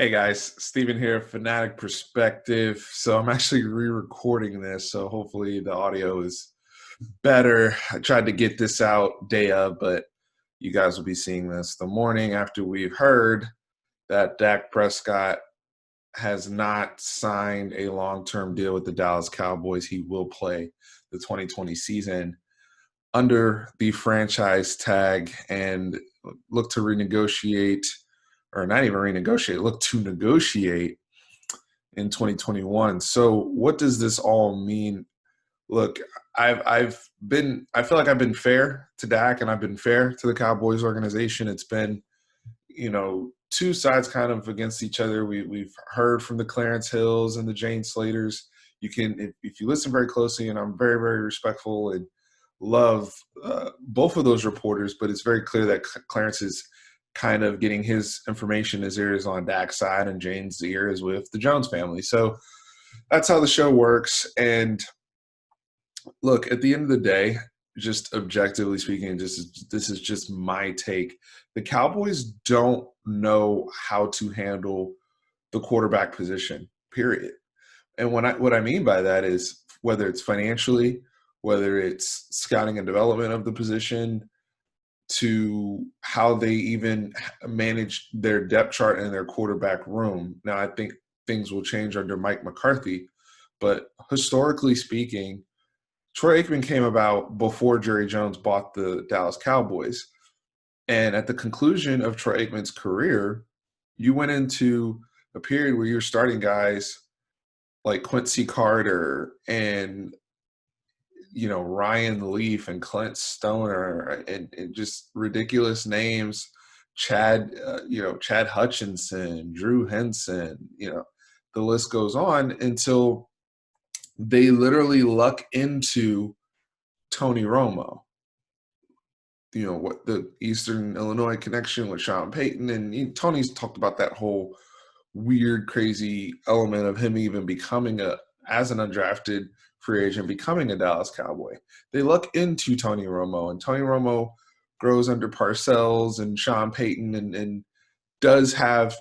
Hey guys, Steven here, Fanatic Perspective. So I'm actually re-recording this, so hopefully the audio is better. I tried to get this out day of, but you guys will be seeing this the morning after we've heard that Dak Prescott has not signed a long-term deal with the Dallas Cowboys. He will play the 2020 season under the franchise tag and look to renegotiate, or not even renegotiate, look to negotiate in 2021. So what does this all mean? Look, I feel like I've been fair to Dak and I've been fair to the Cowboys organization. It's been, two sides kind of against each other. We've heard from the Clarence Hills and the Jane Slaters. You can, if you listen very closely, and I'm very, very respectful and love both of those reporters, but it's very clear that Clarence is kind of getting his information, his ear is on Dak's side, and Jane's ear is with the Jones family. So that's how the show works. And look, at the end of the day, just objectively speaking, this is just my take. The Cowboys don't know how to handle the quarterback position, period. And what I mean by that is whether it's financially, whether it's scouting and development of the position, to how they even manage their depth chart and their quarterback room. Now, I think things will change under Mike McCarthy, but historically speaking, Troy Aikman came about before Jerry Jones bought the Dallas Cowboys. And at the conclusion of Troy Aikman's career, you went into a period where you're starting guys like Quincy Carter and Ryan Leaf and Clint Stoner and just ridiculous names, Chad Hutchinson, Drew Henson, the list goes on until they literally luck into Tony Romo. What the Eastern Illinois connection with Sean Payton, and Tony's talked about that whole weird, crazy element of him even becoming as an undrafted free agent, becoming a Dallas Cowboy. They look into Tony Romo, and Tony Romo grows under Parcells and Sean Payton and does have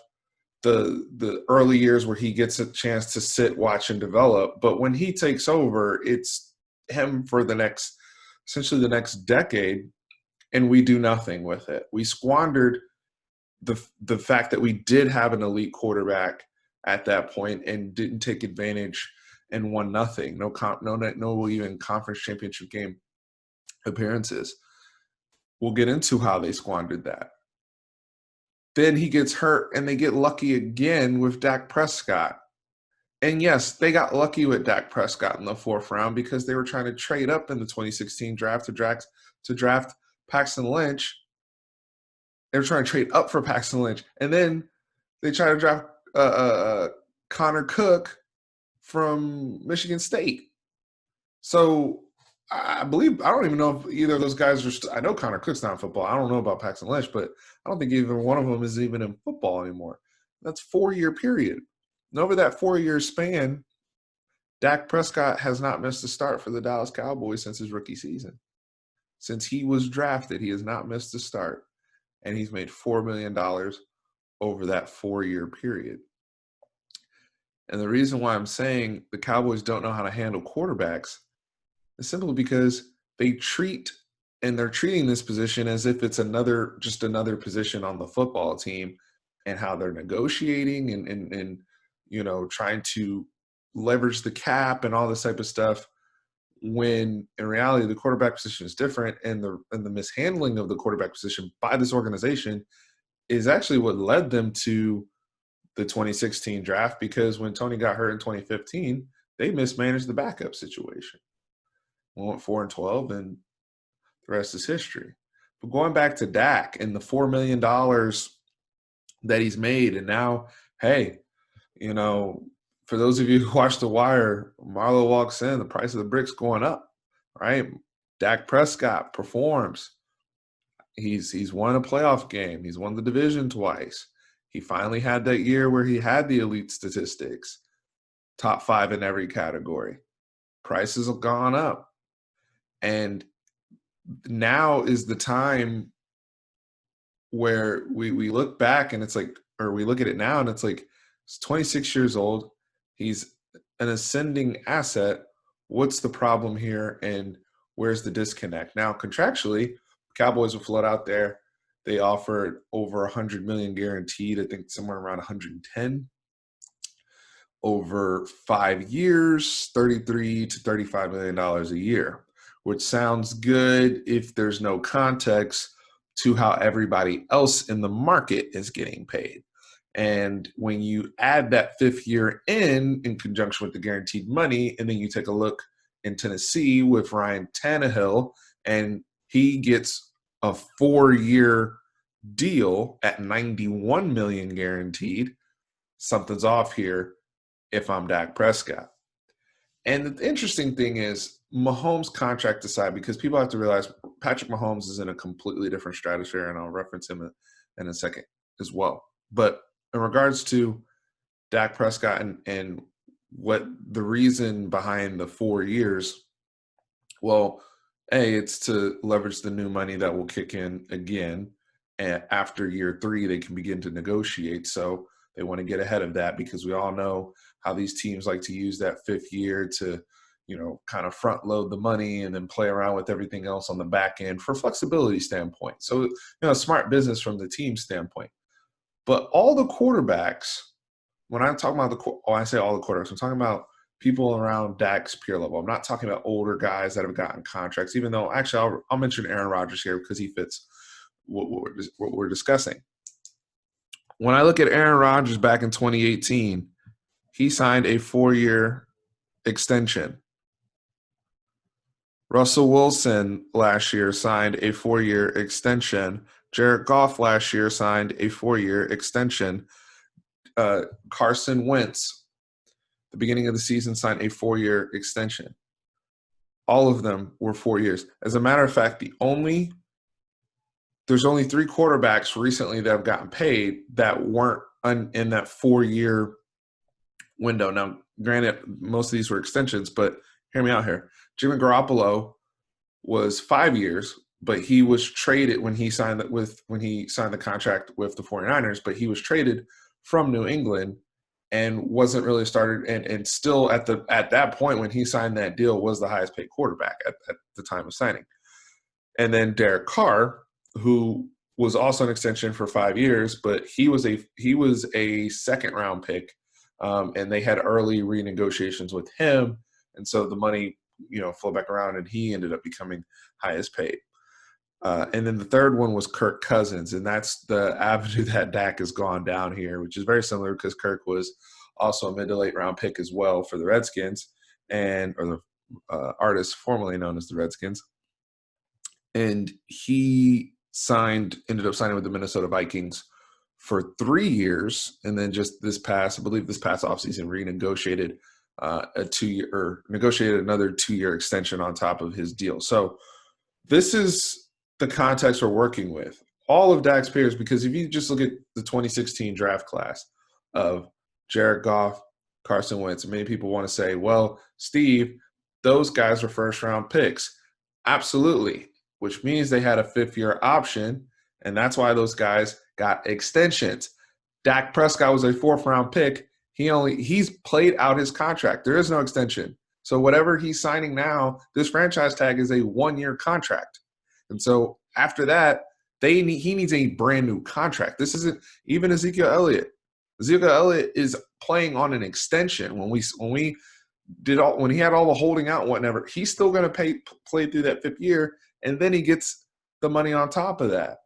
the early years where he gets a chance to sit, watch, and develop. But when he takes over, it's him for essentially the next decade, and we do nothing with it. We squandered the fact that we did have an elite quarterback at that point and didn't take advantage and won nothing. No even conference championship game appearances. We'll get into how they squandered that. Then he gets hurt and they get lucky again with Dak Prescott. And yes, they got lucky with Dak Prescott in the fourth round because they were trying to trade up in the 2016 draft to draft Paxton Lynch. They were trying to trade up for Paxton Lynch. And then they tried to draft Connor Cook from Michigan State. So I don't even know if either of those guys are I know Connor Cook's not in football. I don't know about Paxton Lynch, but I don't think either one of them is even in football anymore. That's a 4-year period. And over that 4-year span, Dak Prescott has not missed a start for the Dallas Cowboys since his rookie season. Since he was drafted, he has not missed a start. And he's made $4 million over that 4-year period. And the reason why I'm saying the Cowboys don't know how to handle quarterbacks is simply because they're treating this position as if it's another position on the football team, and how they're negotiating and trying to leverage the cap and all this type of stuff, when in reality the quarterback position is different, and the mishandling of the quarterback position by this organization is actually what led them to the 2016 draft, because when Tony got hurt in 2015, they mismanaged the backup situation. We went 4-12, and the rest is history. But going back to Dak and the $4 million that he's made, and now, hey, for those of you who watch The Wire, Marlo walks in, the price of the bricks going up, right? Dak Prescott performs. He's won a playoff game. He's won the division twice. He finally had that year where he had the elite statistics, top 5 in every category. Prices have gone up. And now is the time where we look back and it's like, or we look at it now and it's like, he's 26 years old. He's an ascending asset. What's the problem here? And where's the disconnect? Now, contractually, Cowboys will float out there. They offered over 100 million guaranteed, I think somewhere around 110 over 5 years, 33 to $35 million a year, which sounds good if there's no context to how everybody else in the market is getting paid. And when you add that 5th year in conjunction with the guaranteed money, and then you take a look in Tennessee with Ryan Tannehill, and he gets a 4-year deal at 91 million guaranteed, something's off here if I'm Dak Prescott. And the interesting thing is Mahomes' contract aside, because people have to realize Patrick Mahomes is in a completely different stratosphere, and I'll reference him in a second as well. But in regards to Dak Prescott and what the reason behind the 4 years, well, it's to leverage the new money that will kick in again. And after year 3, they can begin to negotiate. So they want to get ahead of that because we all know how these teams like to use that 5th year to, kind of front load the money and then play around with everything else on the back end for flexibility standpoint. So, smart business from the team standpoint. But all the quarterbacks, when I'm talking about I say all the quarterbacks, I'm talking about people around Dak's peer level. I'm not talking about older guys that have gotten contracts, even though actually I'll mention Aaron Rodgers here because he fits what we're discussing. When I look at Aaron Rodgers back in 2018, he signed a 4-year extension. Russell Wilson last year signed a 4-year extension. Jared Goff last year signed a 4-year extension. Carson Wentz, the beginning of the season, signed a 4-year extension. All of them were 4 years. As a matter of fact, there's only 3 quarterbacks recently that have gotten paid that weren't in that 4-year window. Now, granted, most of these were extensions, but hear me out here. Jimmy Garoppolo was 5 years, but he was traded when he signed the contract with the 49ers, but he was traded from New England and wasn't really started and still at that point when he signed that deal was the highest paid quarterback at the time of signing. And then Derek Carr, who was also an extension for 5 years, but he was a second round pick, and they had early renegotiations with him, and so the money flowed back around, and he ended up becoming highest paid. And then the third one was Kirk Cousins, and that's the avenue that Dak has gone down here, which is very similar because Kirk was also a mid to late round pick as well for the Redskins, or the artist formerly known as the Redskins. And he ended up signing with the Minnesota Vikings for 3 years, and then just this past offseason renegotiated negotiated another 2-year extension on top of his deal. So this is the context we're working with. All of Dak's peers, because if you just look at the 2016 draft class of Jared Goff, Carson Wentz, many people want to say, well, Steve, those guys were first-round picks. Absolutely, which means they had a 5th-year option, and that's why those guys got extensions. Dak Prescott was a 4th-round pick. He's played out his contract. There is no extension. So whatever he's signing now, this franchise tag is a 1-year contract. And so after that, he needs a brand new contract. This isn't even Ezekiel Elliott. Ezekiel Elliott is playing on an extension. When he had all the holding out and whatever, he's still going to play through that 5th year, and then he gets the money on top of that.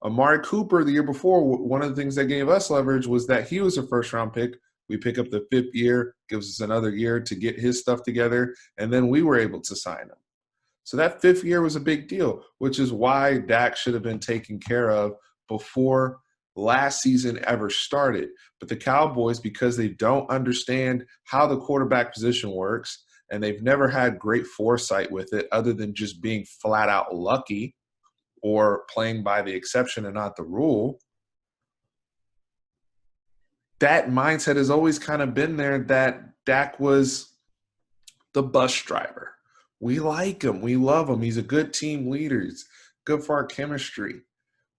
Amari Cooper, the year before, one of the things that gave us leverage was that he was a first-round pick. We pick up the 5th year, gives us another year to get his stuff together, and then we were able to sign him. So that 5th year was a big deal, which is why Dak should have been taken care of before last season ever started. But the Cowboys, because they don't understand how the quarterback position works, and they've never had great foresight with it other than just being flat out lucky or playing by the exception and not the rule, that mindset has always kind of been there that Dak was the bus driver. We like him. We love him. He's a good team leader. He's good for our chemistry.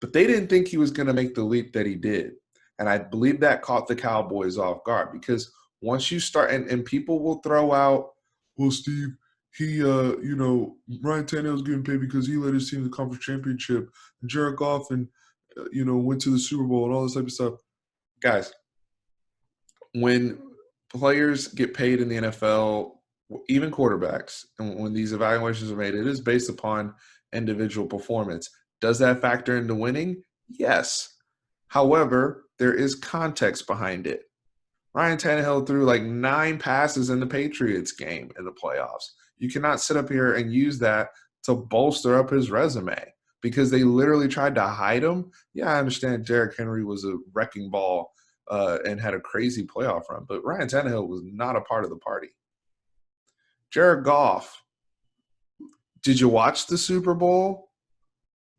But they didn't think he was going to make the leap that he did. And I believe that caught the Cowboys off guard because once you start, and people will throw out, well, Steve, Ryan Tannehill's getting paid because he led his team to the conference championship. And Jared Goff went to the Super Bowl and all this type of stuff. Guys, when players get paid in the NFL, even quarterbacks, and when these evaluations are made, it is based upon individual performance. Does that factor into winning? Yes. However, there is context behind it. Ryan Tannehill threw like 9 passes in the Patriots game in the playoffs. You cannot sit up here and use that to bolster up his resume because they literally tried to hide him. Yeah, I understand Derrick Henry was a wrecking ball and had a crazy playoff run, but Ryan Tannehill was not a part of the party. Jared Goff, did you watch the Super Bowl?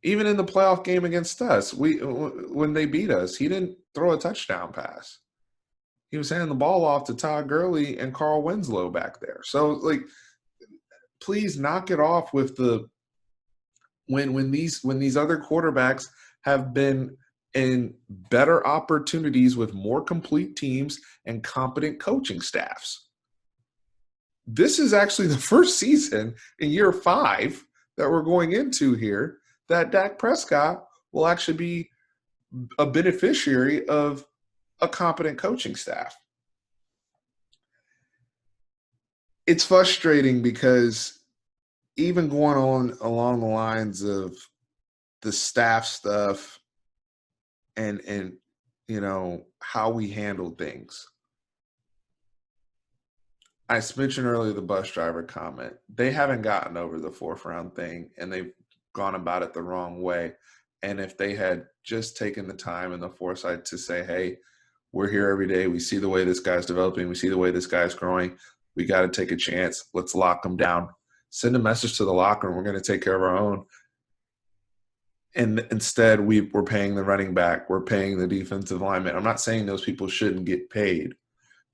Even in the playoff game against us, when they beat us, he didn't throw a touchdown pass. He was handing the ball off to Todd Gurley and Carl Winslow back there. So, like, please knock it off with the when these other quarterbacks have been in better opportunities with more complete teams and competent coaching staffs. This is actually the first season in year 5 that we're going into here that Dak Prescott will actually be a beneficiary of a competent coaching staff. It's frustrating because even going on along the lines of the staff stuff and how we handle things. I mentioned earlier the bus driver comment. They haven't gotten over the 4th round thing, and they've gone about it the wrong way. And if they had just taken the time and the foresight to say, hey, we're here every day. We see the way this guy's developing. We see the way this guy's growing. We got to take a chance. Let's lock him down. Send a message to the locker room. We're going to take care of our own. And instead, we're paying the running back. We're paying the defensive lineman. I'm not saying those people shouldn't get paid,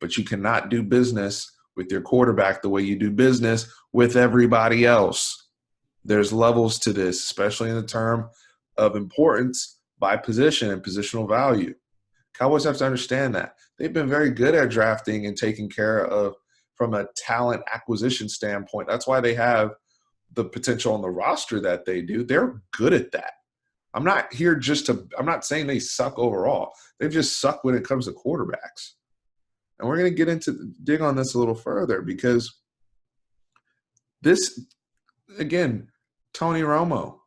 but you cannot do business with your quarterback the way you do business with everybody else. There's levels to this, especially in the term of importance by position and positional value. Cowboys have to understand that. They've been very good at drafting and taking care of from a talent acquisition standpoint. That's why they have the potential on the roster that they do. They're good at that. I'm not saying they suck overall. They've just sucked when it comes to quarterbacks. And we're going to dig on this a little further because this, again, Tony Romo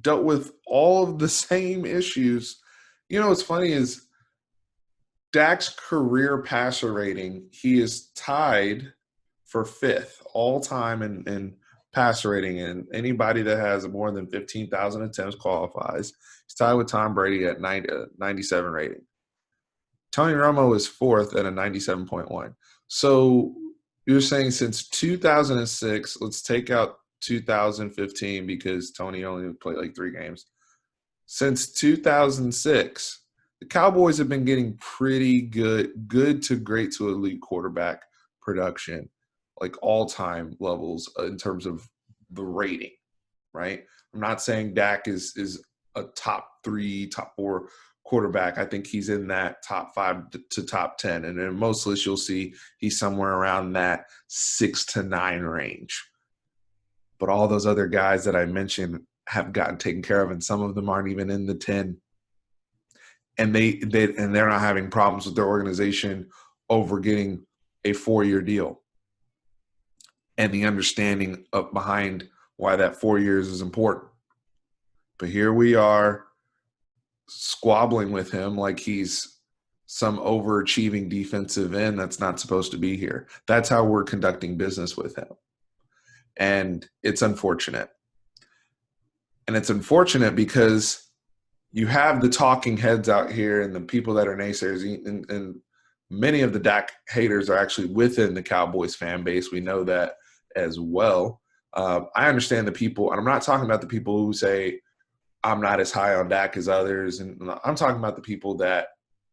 dealt with all of the same issues. What's funny is Dak's career passer rating, he is tied for 5th all time in passer rating, and anybody that has more than 15,000 attempts qualifies. He's tied with Tom Brady at 97 rating. Tony Romo is 4th at a 97.1. So you're saying since 2006, let's take out 2015 because Tony only played like 3 games. Since 2006, the Cowboys have been getting pretty good to great to elite quarterback production, like all-time levels in terms of the rating, right? I'm not saying Dak is a top 3, top 4 quarterback. I think he's in that top 5 to top 10. And in most lists, you'll see he's somewhere around that 6 to 9 range. But all those other guys that I mentioned have gotten taken care of, and some of them aren't even in the 10. And they're not having problems with their organization over getting a 4-year deal and the understanding behind why that 4 years is important. But here we are squabbling with him like he's some overachieving defensive end that's not supposed to be here. That's how we're conducting business with him. And it's unfortunate. And it's unfortunate because you have the talking heads out here and the people that are naysayers, and many of the Dak haters are actually within the Cowboys fan base. We know that as well. I understand the people, and I'm not talking about the people who say I'm not as high on Dak as others, and I'm talking about the people that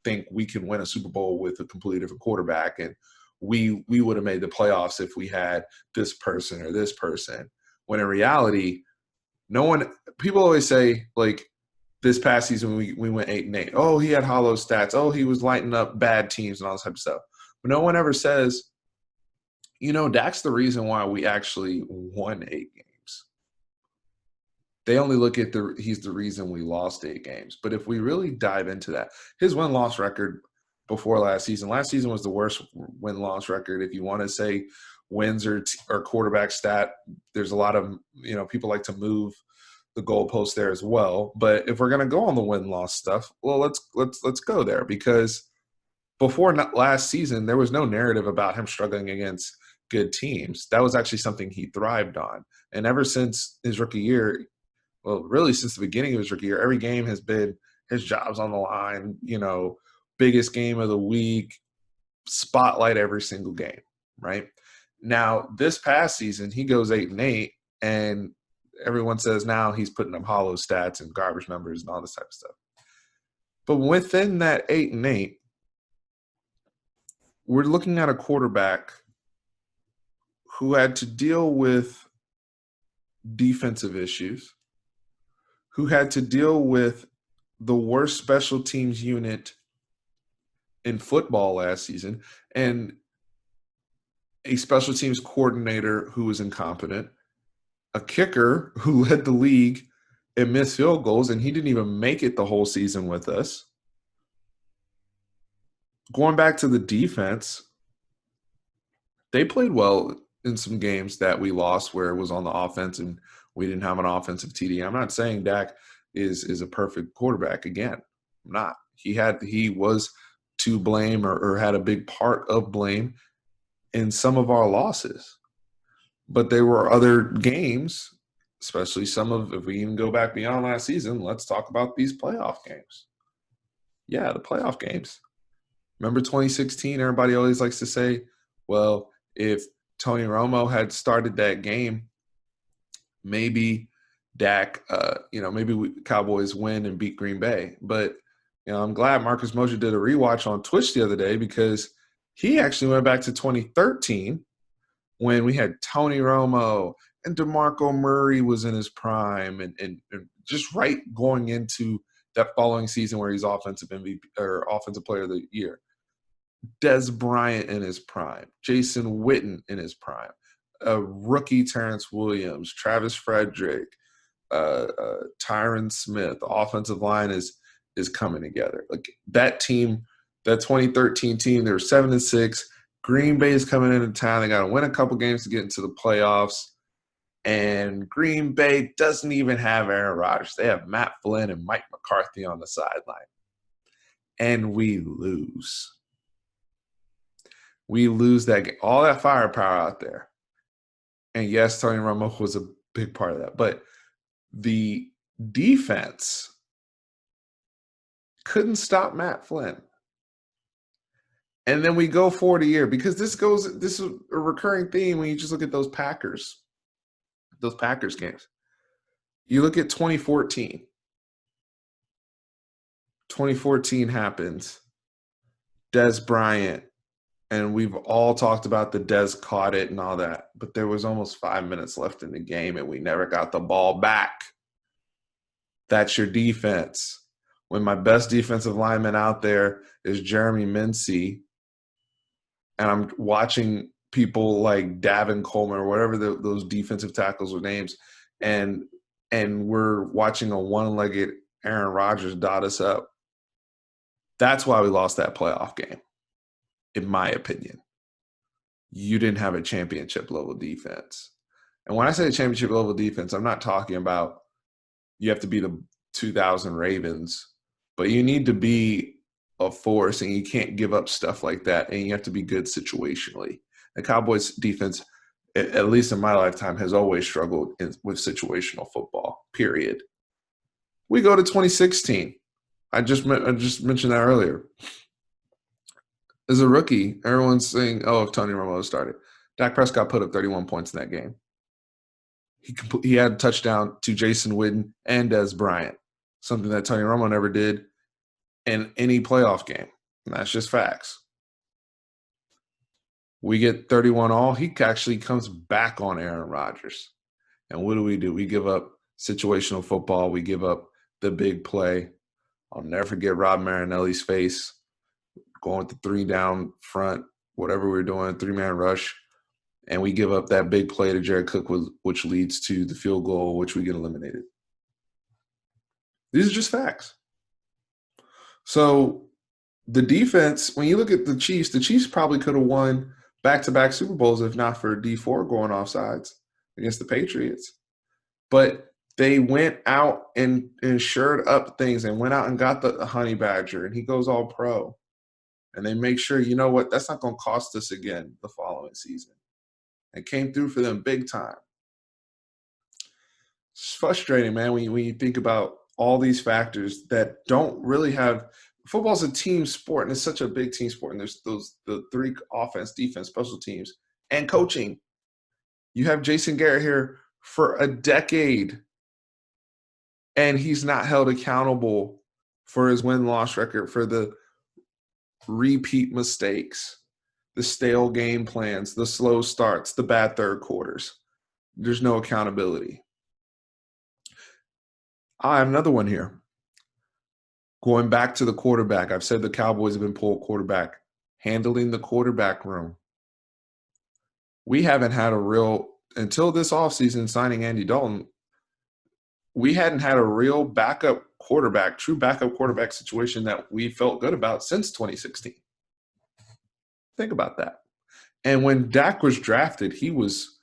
think we can win a Super Bowl with a completely different quarterback, and we would have made the playoffs if we had this person or this person. When in reality, people always say, like, this past season we went 8-8. Oh, he had hollow stats. Oh, he was lighting up bad teams and all this type of stuff. But no one ever says, Dak's the reason why we actually won 8 games. They only look at he's the reason we lost 8 games. But if we really dive into that, his win-loss record before last season was the worst win-loss record. If you want to say wins or quarterback stat, there's a lot of, people like to move the goalpost there as well. But if we're going to go on the win-loss stuff, well, let's go there, because before last season, there was no narrative about him struggling against good teams. That was actually something he thrived on. And ever since his rookie year, well, really since the beginning of his rookie year, every game has been his job's on the line, biggest game of the week, spotlight every single game, right? Now, this past season, he goes 8-8, and everyone says now he's putting up hollow stats and garbage numbers and all this type of stuff. But within that 8-8, we're looking at a quarterback who had to deal with defensive issues, who had to deal with the worst special teams unit in football last season, and a special teams coordinator who was incompetent, a kicker who led the league in missed field goals, and he didn't even make it the whole season with us. Going back to the defense, they played well in some games that we lost where it was on the offense and we didn't have an offensive TD. I'm not saying Dak is a perfect quarterback. Again, I'm not. He was to blame or had a big part of blame in some of our losses. But there were other games, especially if we even go back beyond last season, let's talk about these playoff games. Yeah, the playoff games. Remember 2016? Everybody always likes to say, well, if Tony Romo had started that game, maybe Dak, maybe Cowboys win and beat Green Bay. But, I'm glad Marcus Mosher did a rewatch on Twitch the other day, because he actually went back to 2013 when we had Tony Romo and DeMarco Murray was in his prime, and just right going into that following season where he's offensive MVP or offensive player of the year. Des Bryant in his prime, Jason Witten in his prime, rookie Terrence Williams, Travis Frederick, Tyron Smith. The offensive line is coming together. Like that team, that 2013 team, they were 7-6. Green Bay is coming into town. They got to win a couple games to get into the playoffs. And Green Bay doesn't even have Aaron Rodgers. They have Matt Flynn and Mike McCarthy on the sideline. And we lose. We lose that game. All that firepower out there. And yes, Tony Romo was a big part of that. But the defense couldn't stop Matt Flynn. And then we go forward a year, because this is a recurring theme when you just look at those Packers games. You look at 2014. 2014 happens. Des Bryant, and we've all talked about the Des caught it and all that, but there was almost 5 minutes left in the game and we never got the ball back. That's your defense. When my best defensive lineman out there is Jeremy Mincey, and I'm watching people like Davin Coleman or whatever those defensive tackles were names, and we're watching a one-legged Aaron Rodgers dot us up. That's why we lost that playoff game, in my opinion. You didn't have a championship-level defense. And when I say championship-level defense, I'm not talking about you have to be the 2000 Ravens, but you need to be a force, and you can't give up stuff like that, and you have to be good situationally. The Cowboys defense, at least in my lifetime, has always struggled with situational football, period. We go to 2016. I just mentioned that earlier. As a rookie, everyone's saying, if Tony Romo started. Dak Prescott put up 31 points in that game. He had a touchdown to Jason Witten and Des Bryant, something that Tony Romo never did in any playoff game. And that's just facts. We get 31 all. He actually comes back on Aaron Rodgers. And what do? We give up situational football. We give up the big play. I'll never forget Rob Marinelli's face going with the 3 down front, whatever we were doing, 3-man rush, and we give up that big play to Jared Cook, which leads to the field goal, which we get eliminated. These are just facts. So the defense, when you look at the Chiefs probably could have won back-to-back Super Bowls if not for D4 going offsides against the Patriots. But they went out and shored up things and went out and got the Honey Badger, and he goes all pro. And they make sure, you know what, that's not going to cost us again the following season. It came through for them big time. It's frustrating, man, when you think about all these factors that don't really have – football's a team sport, and it's such a big team sport, and there's the 3 offense, defense, special teams, and coaching. You have Jason Garrett here for a decade, and he's not held accountable for his win-loss record, for the repeat mistakes, the stale game plans, the slow starts, the bad third quarters. There's no accountability. I have another one here. Going back to the quarterback, I've said the Cowboys have been poor quarterback. Handling the quarterback room. We haven't had a real, until this offseason signing Andy Dalton, we hadn't had a real backup quarterback, true backup quarterback situation that we felt good about since 2016. Think about that. And when Dak was drafted, he was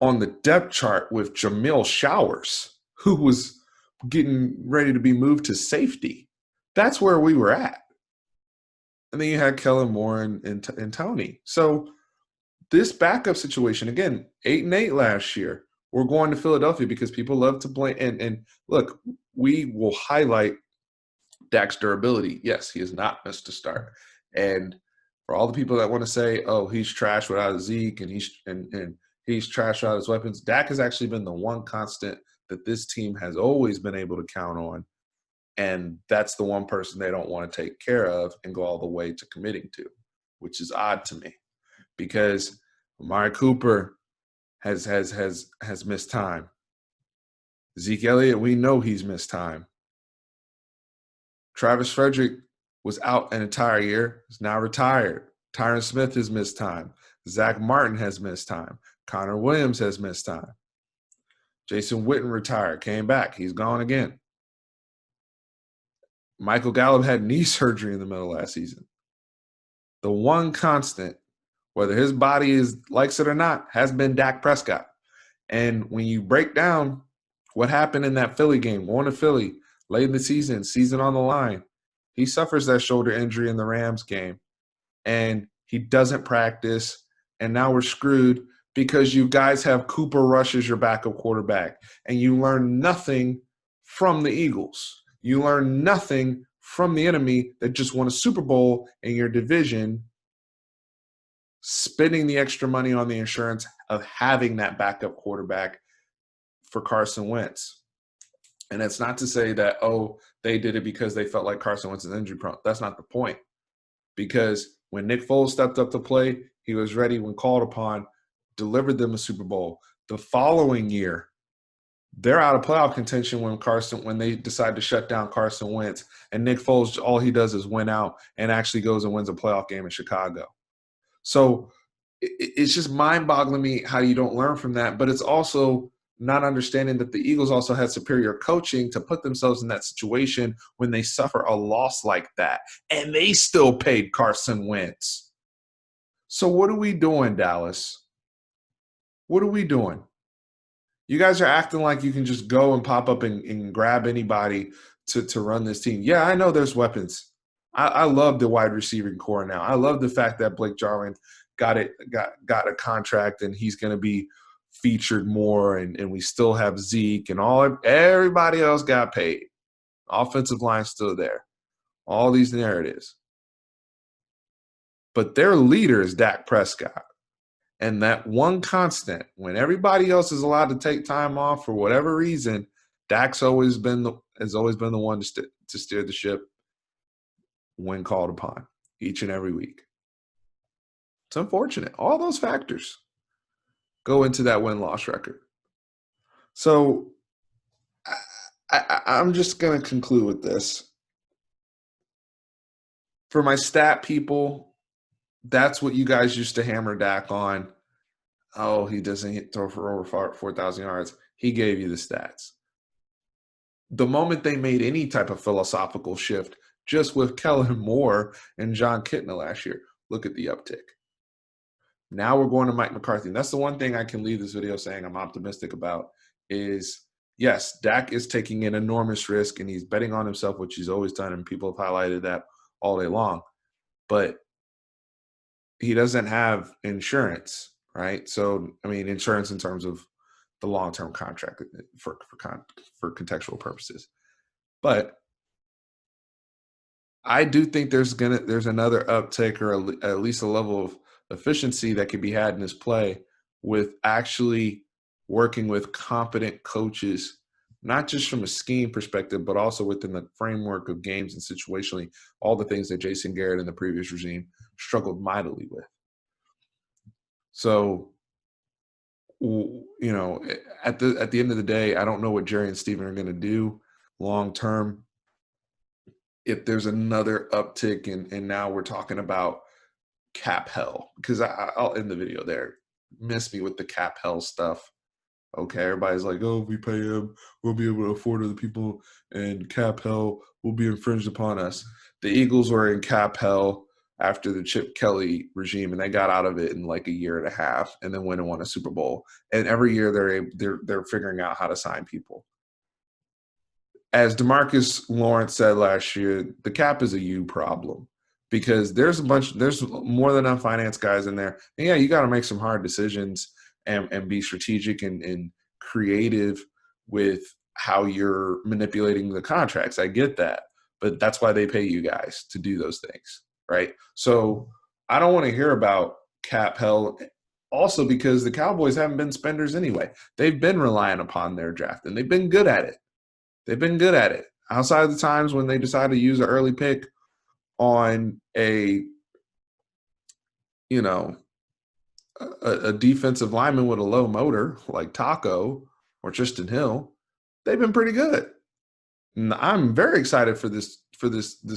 on the depth chart with Jamil Showers, who was getting ready to be moved to safety. That's where we were at. And then you had Kellen Moore and Tony. So this backup situation, again, 8-8 last year. We're going to Philadelphia because people love to blame. And look, we will highlight Dak's durability. Yes, he has not missed a start. And for all the people that want to say, oh, he's trash without Zeke and he's trash without his weapons, Dak has actually been the one constant that this team has always been able to count on. And that's the one person they don't want to take care of and go all the way to committing to, which is odd to me because Amari Cooper has missed time. Zeke Elliott, we know he's missed time. Travis Frederick was out an entire year, is now retired. Tyron Smith has missed time. Zach Martin has missed time. Connor Williams has missed time. Jason Witten retired, came back. He's gone again. Michael Gallup had knee surgery in the middle of last season. The one constant, whether his body likes it or not, has been Dak Prescott. And when you break down what happened in that Philly game, going to Philly late in the season on the line, he suffers that shoulder injury in the Rams game. And he doesn't practice. And now we're screwed because you guys have Cooper Rush as your backup quarterback. And you learn nothing from the Eagles. You learn nothing from the enemy that just won a Super Bowl in your division, spending the extra money on the insurance of having that backup quarterback for Carson Wentz. And it's not to say that, oh, they did it because they felt like Carson Wentz is injury prone. That's not the point. Because when Nick Foles stepped up to play, he was ready when called upon, delivered them a Super Bowl. The following year, they're out of playoff contention when they decide to shut down Carson Wentz. And Nick Foles, all he does is win out and actually goes and wins a playoff game in Chicago. So it's just mind-boggling me how you don't learn from that. But it's also not understanding that the Eagles also had superior coaching to put themselves in that situation when they suffer a loss like that. And they still paid Carson Wentz. So what are we doing, Dallas? What are we doing? You guys are acting like you can just go and pop up and grab anybody to run this team. Yeah, I know there's weapons. I love the wide receiving core now. I love the fact that Blake Jarwin got a contract and he's going to be featured more, and we still have Zeke and everybody else got paid. Offensive line still there. All these narratives. But their leader is Dak Prescott. And that one constant, when everybody else is allowed to take time off for whatever reason, Dak's has always been the one to steer the ship when called upon each and every week. It's unfortunate. All those factors go into that win-loss record. So I'm just going to conclude with this. For my stat people, that's what you guys used to hammer Dak on. Oh, he doesn't throw for over 4,000 yards. He gave you the stats. The moment they made any type of philosophical shift, just with Kellen Moore and John Kitna last year, look at the uptick. Now we're going to Mike McCarthy. And that's the one thing I can leave this video saying I'm optimistic about is, yes, Dak is taking an enormous risk and he's betting on himself, which he's always done. And people have highlighted that all day long. But he doesn't have insurance, right? So, I mean, insurance in terms of the long-term contract for contextual purposes. But I do think there's another uptick or at least a level of efficiency that can be had in this play with actually working with competent coaches, not just from a scheme perspective, but also within the framework of games and situationally, all the things that Jason Garrett and the previous regime struggled mightily with. So, at the end of the day, I don't know what Jerry and Steven are going to do long term. If there's another uptick and now we're talking about cap hell, because I'll end the video there. Miss me with the cap hell stuff. Okay, everybody's like, oh, if we pay him, we'll be able to afford other people, and cap hell will be infringed upon us. The Eagles were in cap hell after the Chip Kelly regime, and they got out of it in like a year and a half, and then went and won a Super Bowl. And every year they're figuring out how to sign people. As DeMarcus Lawrence said last year, the cap is a you problem because there's more than enough finance guys in there. And yeah, you got to make some hard decisions and be strategic and creative with how you're manipulating the contracts. I get that, but that's why they pay you guys to do those things, right? So I don't want to hear about cap hell. Also, because the Cowboys haven't been spenders anyway. They've been relying upon their draft, and they've been good at it. They've been good at it. Outside of the times when they decide to use an early pick on you know, a defensive lineman with a low motor like Taco or Tristan Hill, they've been pretty good. And I'm very excited for this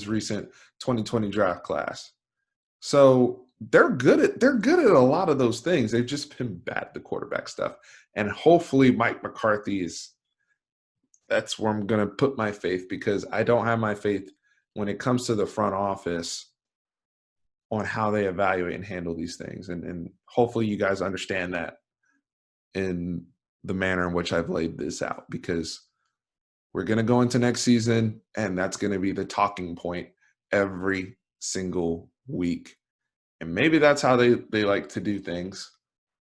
recent 2020 draft class. So they're good at a lot of those things. They've just been bad at the quarterback stuff. And hopefully Mike McCarthy that's where I'm going to put my faith, because I don't have my faith when it comes to the front office on how they evaluate and handle these things. And hopefully you guys understand that in the manner in which I've laid this out, because we're going to go into next season and that's going to be the talking point every single week. And maybe that's how they like to do things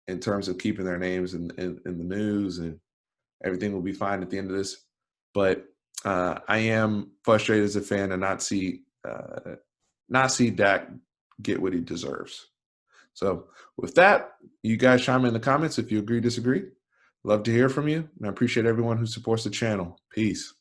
in terms of keeping their names in the news, and everything will be fine at the end of this. But I am frustrated as a fan to not see Dak get what he deserves. So with that, you guys chime in the comments if you agree, disagree. Love to hear from you, and I appreciate everyone who supports the channel. Peace.